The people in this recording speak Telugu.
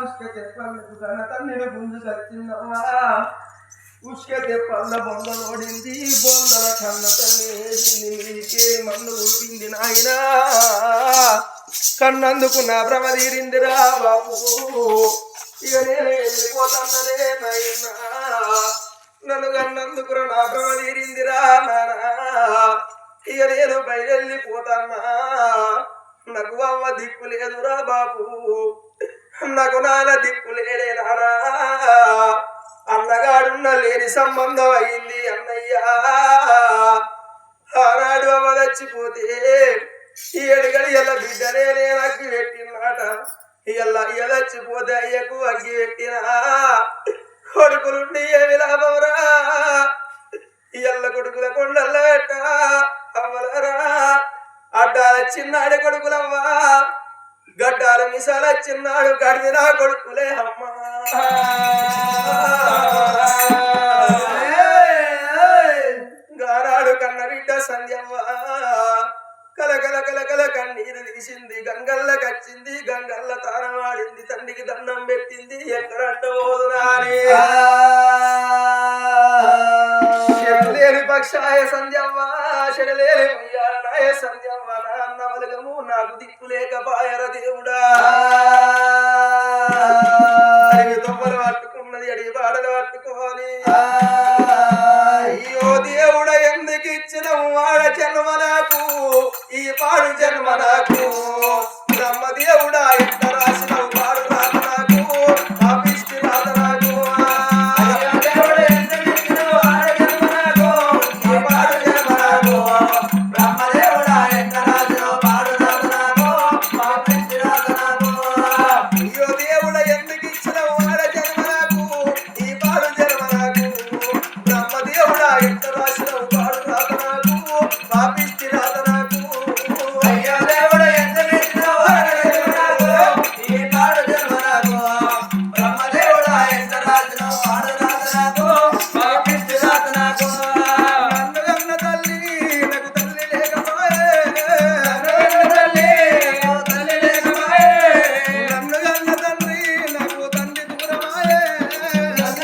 ఉష్క తెప్పలకు కన్న తన్నిని గుంజు కచ్చిందమ్మా ఉష్క తెప్పల్ల బొందలోడింది బొందల కన్న తల్లి వేసింది మీకేలి మన్ను ఉడిపింది నాయనా కన్నందుకు నా భ్రమ తీరిందిరా బాబు ఇక నేను వెళ్ళిపోతాననే నాయనా నన్ను కన్నందుకు నా భ్రమ తీరిందిరా నానా ఇక నేను బయలుపోతానా నాకు అవ్వ దిక్కు లేదురా బాబు నాకు నాన్న దిక్కు లేడే నానా అన్నగాడున్న లేని సంబంధం అయింది అన్నయ్యా ఆనాడు అవ్వ చచ్చిపోతే ఈ ఎడుగడి ఎల్ల బిడ్డనే నేను అగ్గి పెట్టినాట ఇలా చచ్చిపోతే అయ్యకు అగ్గి పెట్టినా కొడుకులుండి ఏమి లాభంరా ఎల్ల కొడుకుల కొండల్లట అవ్వలరా అడ్డాల చిన్నాడు కొడుకులవ్వా గడ్డాల మిసాల చిన్నాడు గడిదినా కొడుకులే అమ్మా గారాడు కన్న బిడ్డ సంధ్యవ్వ కలకల కలకల కన్నీరు తీసింది గంగల్ల కచ్చింది గంగల్ల తారవాడింది తండ్రికి దండం పెట్టింది ఎక్కడంట పోదునాని చెడులేని పక్షాయ సంధ్యవ్వ చెడలేని ఉయ్యాలనాయ సంధ్యవ్వ నాన్న వలగము నాకు దిక్కు లేకపాయర దేవుడా అడిగి తొమ్మలు పట్టుకున్నది అడిగి బాడలు పట్టుకోని అయ్యో దేవుడ ఎందుకు ఇచ్చిన వాడ జన్మ నాకు ఈ పాడు జన్మ నాకు